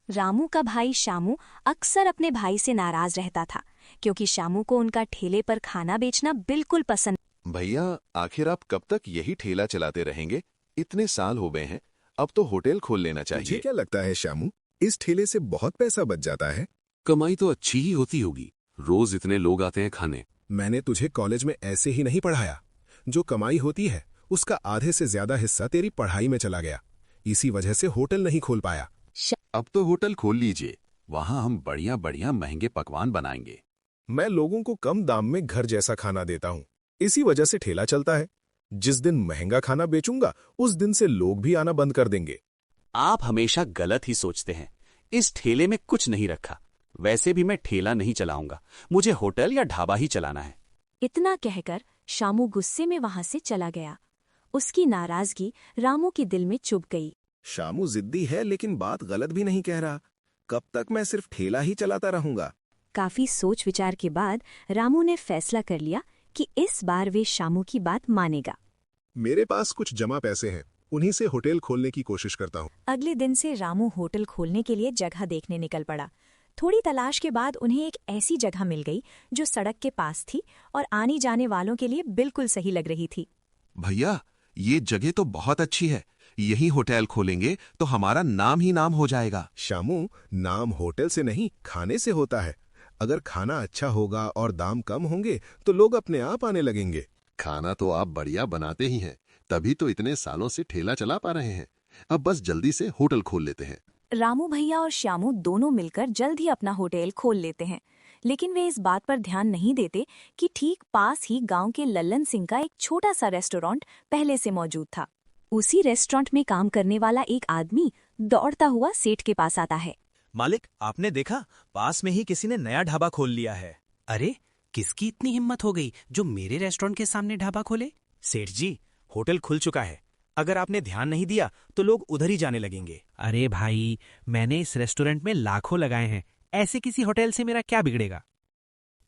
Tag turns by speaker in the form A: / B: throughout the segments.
A: रामू का भाई शामू अक्सर अपने भाई से नाराज रहता था क्योंकि शामू को उनका ठेले पर खाना बेचना बिल्कुल पसंद।
B: भैया, आखिर आप कब तक यही ठेला चलाते रहेंगे? इतने साल हो गए हैं, अब तो होटल खोल लेना
C: तुझे
B: चाहिए।
C: क्या लगता है शामू, इस ठेले से बहुत पैसा बच जाता है?
D: कमाई तो अच्छी ही होती होगी, रोज इतने लोग आते हैं खाने।
C: मैंने तुझे कॉलेज में ऐसे ही नहीं पढ़ाया। जो कमाई होती है उसका आधे से ज्यादा हिस्सा तेरी पढ़ाई में चला गया। इसी वजह से होटल नहीं खोल पाया।
D: अब तो होटल खोल लीजिए, वहाँ हम बढ़िया बढ़िया महंगे पकवान बनाएंगे।
C: मैं लोगों को कम दाम में घर जैसा खाना देता हूँ, इसी वजह से ठेला चलता है। जिस दिन महंगा खाना बेचूंगा उस दिन से लोग भी आना बंद कर देंगे।
D: आप हमेशा गलत ही सोचते हैं। इस ठेले में कुछ नहीं रखा। वैसे भी मैं ठेला नहीं चलाऊंगा, मुझे होटल या ढाबा ही चलाना है।
A: इतना कहकर शामू गुस्से में वहां से चला गया। उसकी नाराजगी रामू के दिल में चुभ गई।
C: शामू जिद्दी है लेकिन बात गलत भी नहीं कह रहा। कब तक मैं सिर्फ ठेला ही चलाता रहूंगा?
A: काफी सोच विचार के बाद रामू ने फैसला कर लिया कि इस बार वे शामू की बात मानेगा।
C: मेरे पास कुछ जमा पैसे हैं, उन्हीं से होटल खोलने की कोशिश करता हूँ।
A: अगले दिन से रामू होटल खोलने के लिए जगह देखने निकल पड़ा। थोड़ी तलाश के बाद उन्हें एक ऐसी जगह मिल गई जो सड़क के पास थी और आने जाने वालों के लिए बिल्कुल सही लग रही थी।
B: भैया, ये जगह तो बहुत अच्छी है। यही होटल खोलेंगे तो हमारा नाम ही नाम हो जाएगा।
C: शामू, नाम होटल से नहीं खाने से होता है। अगर खाना अच्छा होगा और दाम कम होंगे तो लोग अपने आप आने लगेंगे।
B: खाना तो आप बढ़िया बनाते ही हैं, तभी तो इतने सालों से ठेला चला पा रहे हैं। अब बस जल्दी से होटल खोल लेते हैं।
A: रामू भैया और श्यामू दोनों मिलकर जल्द ही अपना होटल खोल लेते हैं, लेकिन वे इस बात पर ध्यान नहीं देते कि ठीक पास ही गांव के लल्लन सिंह का एक छोटा सा रेस्टोरेंट पहले से मौजूद था। उसी रेस्टोरेंट में काम करने वाला एक आदमी दौड़ता हुआ सेठ के पास आता है।
E: मालिक, आपने देखा, पास में ही किसी ने नया ढाबा खोल लिया है।
F: अरे, किसकी इतनी हिम्मत हो गई जो मेरे रेस्टोरेंट के सामने ढाबा खोले?
E: सेठ जी, होटल खुल चुका है। अगर आपने ध्यान नहीं दिया तो लोग उधर ही जाने लगेंगे।
F: अरे भाई, मैंने इस रेस्टोरेंट में लाखों लगाए हैं, ऐसे किसी होटल से मेरा क्या बिगड़ेगा?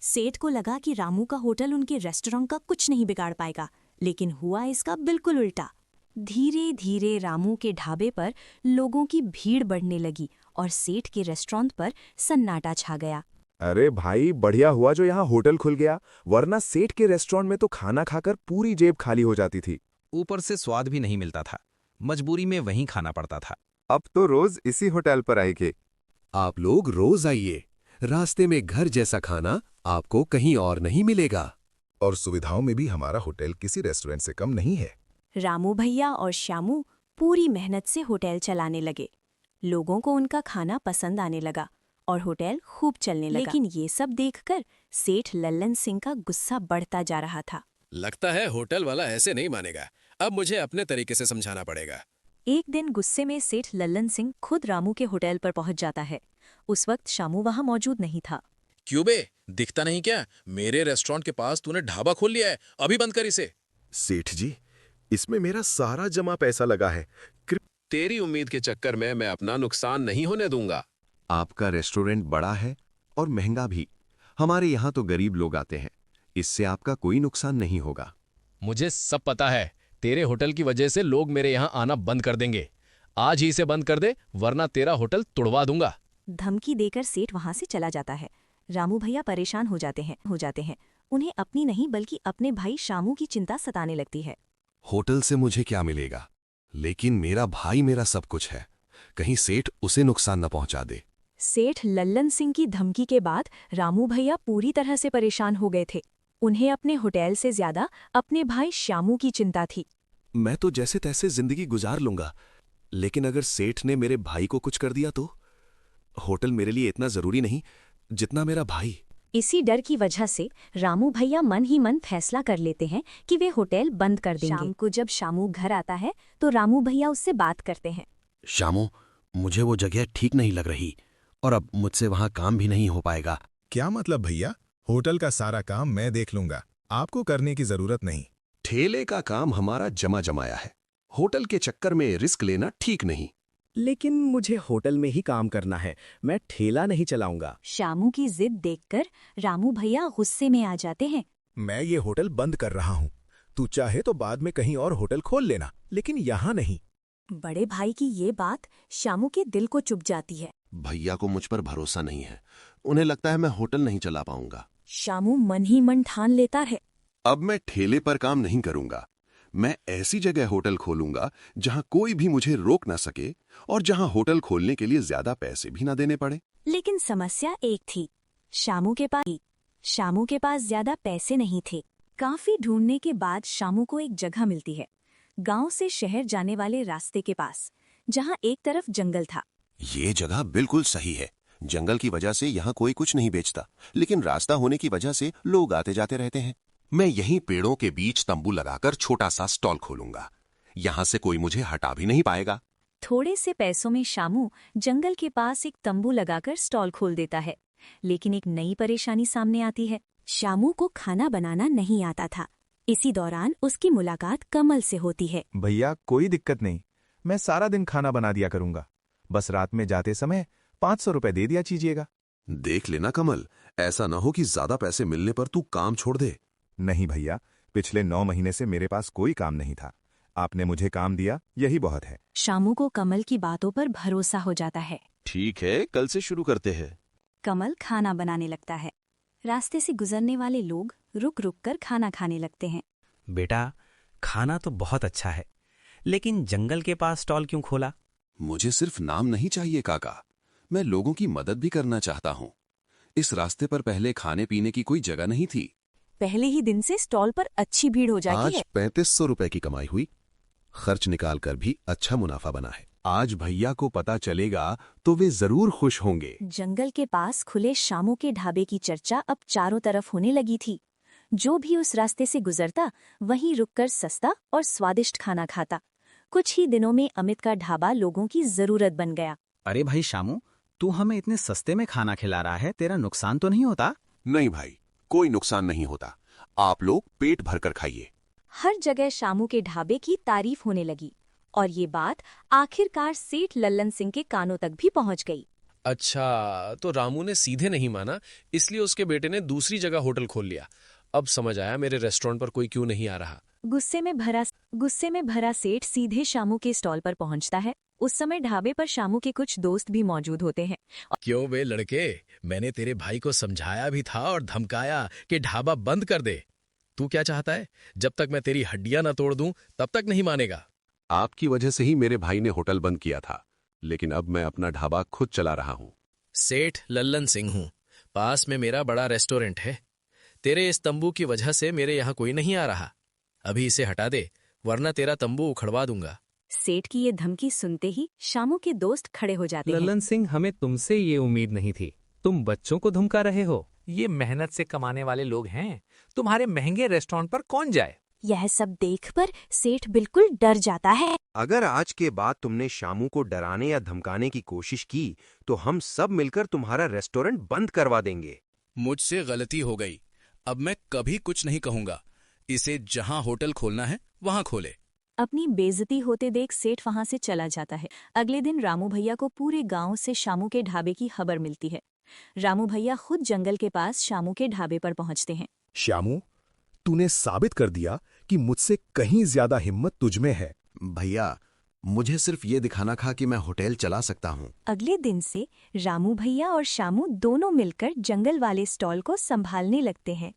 A: सेठ को लगा कि रामू का होटल उनके रेस्टोरेंट का कुछ नहीं बिगाड़ पाएगा, लेकिन हुआ इसका बिल्कुल उल्टा। धीरे धीरे रामू के ढाबे पर लोगों की भीड़ बढ़ने लगी और सेठ के रेस्टोरेंट पर सन्नाटा छा गया।
C: अरे भाई, बढ़िया हुआ जो यहाँ होटल खुल गया, वरना सेठ के रेस्टोरेंट में तो खाना खाकर पूरी जेब खाली हो जाती थी।
E: ऊपर से स्वाद भी नहीं मिलता था, मजबूरी में वहीं खाना पड़ता था।
C: अब तो रोज इसी होटल पर आएंगे।
D: आप लोग रोज आइए, रास्ते में घर जैसा खाना आपको कहीं और नहीं मिलेगा।
C: और सुविधाओं में भी हमारा होटल किसी रेस्टोरेंट से कम नहीं है।
A: रामू भैया और श्यामू पूरी मेहनत से होटल चलाने लगे। लोगों को उनका खाना पसंद आने लगा और होटल खूब चलने लगा। लेकिन ये सब देखकर सेठ लल्लन सिंह का गुस्सा बढ़ता जा रहा था।
G: लगता है होटल वाला ऐसे नहीं मानेगा। अब मुझे अपने तरीके से समझाना पड़ेगा।
A: एक दिन गुस्से में सेठ लल्लन सिंह खुद रामू के होटल पर पहुंच जाता है। उस वक्त शामू वहां मौजूद नहीं था।
G: क्यों बे, दिखता नहीं क्या? मेरे रेस्टोरेंट के पास तूने ढाबा खोल लिया है, अभी बंद कर इसे।
C: सेठ जी, इसमें मेरा सारा जमा पैसा लगा है।
G: तेरी उम्मीद के चक्कर में मैं अपना नुकसान नहीं होने दूंगा।
B: आपका रेस्टोरेंट बड़ा है और महंगा भी। हमारे यहाँ तो गरीब लोग आते हैं, इससे आपका कोई नुकसान नहीं होगा।
G: मुझे सब पता है, तेरे होटल की वजह से लोग मेरे यहाँ आना बंद कर देंगे। आज ही इसे बंद कर दे, वरना तेरा होटल तुड़वा दूंगा।
A: धमकी देकर सेठ वहां से चला जाता है। रामू भैया परेशान हो जाते हैं। उन्हें अपनी नहीं बल्कि अपने भाई शामू की चिंता सताने लगती है।
D: होटल से मुझे क्या मिलेगा, लेकिन मेरा भाई मेरा सब कुछ है। कहीं सेठ उसे नुकसान न पहुंचा दे।
A: सेठ लल्लन सिंह की धमकी के बाद रामू भैया पूरी तरह से परेशान हो गए थे। उन्हें अपने होटल से ज्यादा अपने भाई श्यामू की चिंता थी।
D: मैं तो जैसे तैसे जिंदगी गुजार लूंगा, लेकिन अगर सेठ ने मेरे भाई को कुछ कर दिया तो? होटल मेरे लिए इतना जरूरी नहीं जितना मेरा भाई।
A: इसी डर की वजह से रामू भैया मन ही मन फैसला कर लेते हैं कि वे होटल बंद कर देंगे। शाम को जब शामू घर आता है तो रामू भैया उससे बात करते हैं।
D: शामू, मुझे वो जगह ठीक नहीं लग रही और अब मुझसे वहां काम भी नहीं हो पाएगा।
C: क्या मतलब भैया? होटल का सारा काम मैं देख लूंगा, आपको करने की जरूरत नहीं।
D: ठेले का काम हमारा जमा जमाया है, होटल के चक्कर में रिस्क लेना ठीक नहीं।
E: लेकिन मुझे होटल में ही काम करना है, मैं ठेला नहीं चलाऊंगा।
A: शामू की जिद देखकर रामू भैया गुस्से में आ जाते हैं।
C: मैं ये होटल बंद कर रहा हूँ, तू चाहे तो बाद में कहीं और होटल खोल लेना, लेकिन यहाँ नहीं।
A: बड़े भाई की ये बात शामू के दिल को चुभ जाती है।
B: भैया को मुझ पर भरोसा नहीं है। उन्हें लगता है मैं होटल नहीं चला पाऊंगा।
A: शामू मन ही मन ठान लेता है।
B: अब मैं ठेले पर काम नहीं करूंगा। मैं ऐसी जगह होटल खोलूंगा जहां कोई भी मुझे रोक ना सके और जहां होटल खोलने के लिए ज्यादा पैसे भी ना देने पड़े।
A: लेकिन समस्या एक थी, शामू के पास ज्यादा पैसे नहीं थे। काफी ढूंढने के बाद शामू को एक जगह मिलती है, गांव से शहर जाने वाले रास्ते के पास, जहां एक तरफ जंगल था।
B: ये जगह बिल्कुल सही है। जंगल की वजह से यहाँ कोई कुछ नहीं बेचता, लेकिन रास्ता होने की वजह से लोग आते जाते रहते हैं। मैं यहीं पेड़ों के बीच तंबू लगाकर छोटा सा स्टॉल खोलूंगा। यहाँ से कोई मुझे हटा भी नहीं पाएगा।
A: थोड़े से पैसों में शामू जंगल के पास एक तंबू लगाकर स्टॉल खोल देता है। लेकिन एक नई परेशानी सामने आती है। शामू को खाना बनाना नहीं आता था। इसी दौरान उसकी मुलाकात कमल से होती है।
C: भैया कोई दिक्कत नहीं, मैं सारा दिन खाना बना दिया करूंगा। बस रात में जाते समय 500 रुपए दे दिया कीजिएगा।
B: देख लेना कमल, ऐसा न हो कि ज्यादा पैसे मिलने पर तू काम छोड़ दे।
C: नहीं भैया, पिछले 9 महीने से मेरे पास कोई काम नहीं था। आपने मुझे काम दिया, यही बहुत है।
A: शामू को कमल की बातों पर भरोसा हो जाता है।
B: ठीक है, कल से शुरू करते हैं।
A: कमल खाना बनाने लगता है। रास्ते से गुजरने वाले लोग रुक रुक कर खाना खाने लगते हैं।
F: बेटा, खाना तो बहुत अच्छा है, लेकिन जंगल के पास स्टॉल क्यों खोला?
B: मुझे सिर्फ नाम नहीं चाहिए काका, मैं लोगों की मदद भी करना चाहता हूँ। इस रास्ते पर पहले खाने पीने की कोई जगह नहीं थी।
A: पहले ही दिन से स्टॉल पर अच्छी भीड़ हो जाती
B: आज
A: है।
B: 3500 रुपए की कमाई हुई। खर्च निकालकर भी अच्छा मुनाफा बना है। आज भैया को पता चलेगा तो वे जरूर खुश होंगे।
A: जंगल के पास खुले शामू के ढाबे की चर्चा अब चारों तरफ होने लगी थी। जो भी उस रास्ते से गुजरता वहीं रुककर सस्ता और स्वादिष्ट खाना खाता। कुछ ही दिनों में अमित का ढाबा लोगों की जरूरत बन गया।
E: अरे भाई शामू, तू हमें इतने सस्ते में खाना खिला रहा है, तेरा नुकसान तो नहीं होता?
B: नहीं भाई, कोई नुकसान नहीं होता। आप लोग पेट भरकर खाइए।
A: हर जगह शामू के ढाबे की तारीफ होने लगी और ये बात आखिरकार सेठ लल्लन सिंह के कानों तक भी पहुंच गई।
G: अच्छा, तो रामू ने सीधे नहीं माना, इसलिए उसके बेटे ने दूसरी जगह होटल खोल लिया। अब समझ आया मेरे रेस्टोरेंट पर कोई क्यों नहीं आ रहा।
A: गुस्से में भरा सेठ सीधे शामू के स्टॉल पर पहुंचता है। उस समय ढाबे पर शामू के कुछ दोस्त भी मौजूद होते हैं।
G: क्यों बे लड़के, मैंने तेरे भाई को समझाया भी था और धमकाया कि ढाबा बंद कर दे। तू क्या चाहता है? जब तक मैं तेरी हड्डियां ना तोड़ दूं तब तक नहीं मानेगा।
B: आपकी वजह से ही मेरे भाई ने होटल बंद किया था, लेकिन अब मैं अपना ढाबा खुद चला रहा हूँ।
G: सेठ लल्लन सिंह हूँ, पास में मेरा बड़ा रेस्टोरेंट है। तेरे इस तंबू की वजह से मेरे यहाँ कोई नहीं आ रहा। अभी इसे हटा दे, वरना तेरा तंबू उखड़वा दूंगा।
A: सेठ की ये धमकी सुनते ही शामू के दोस्त खड़े हो जाते हैं।
F: लल्लन सिंह, हमें तुमसे ये उम्मीद नहीं थी। तुम बच्चों को धमका रहे हो।
H: ये मेहनत से कमाने वाले लोग हैं, तुम्हारे महंगे रेस्टोरेंट पर कौन जाए?
A: यह सब देखकर सेठ बिल्कुल डर जाता है।
I: अगर आज के बाद तुमने शामू को डराने या धमकाने की कोशिश की तो हम सब मिलकर तुम्हारा रेस्टोरेंट बंद करवा देंगे।
G: मुझसे गलती हो गई, अब मैं कभी कुछ नहीं कहूंगा। इसे जहां होटल खोलना है वहां खोले।
A: अपनी बेइज्जती होते देख सेठ वहां से चला जाता है। अगले दिन रामू भैया को पूरे गांव से शामू के ढाबे की खबर मिलती है। रामू भैया खुद जंगल के पास शामू के ढाबे पर पहुंचते हैं।
C: श्यामू, तूने साबित कर दिया कि मुझसे कहीं ज्यादा हिम्मत तुझमें है।
B: भैया, मुझे सिर्फ ये दिखाना था कि मैं होटल चला सकता हूँ।
A: अगले दिन से रामू भैया और शामू दोनों मिलकर जंगल वाले स्टॉल को संभालने लगते हैं।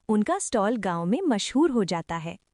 A: उनका स्टॉल गांव में मशहूर हो जाता है।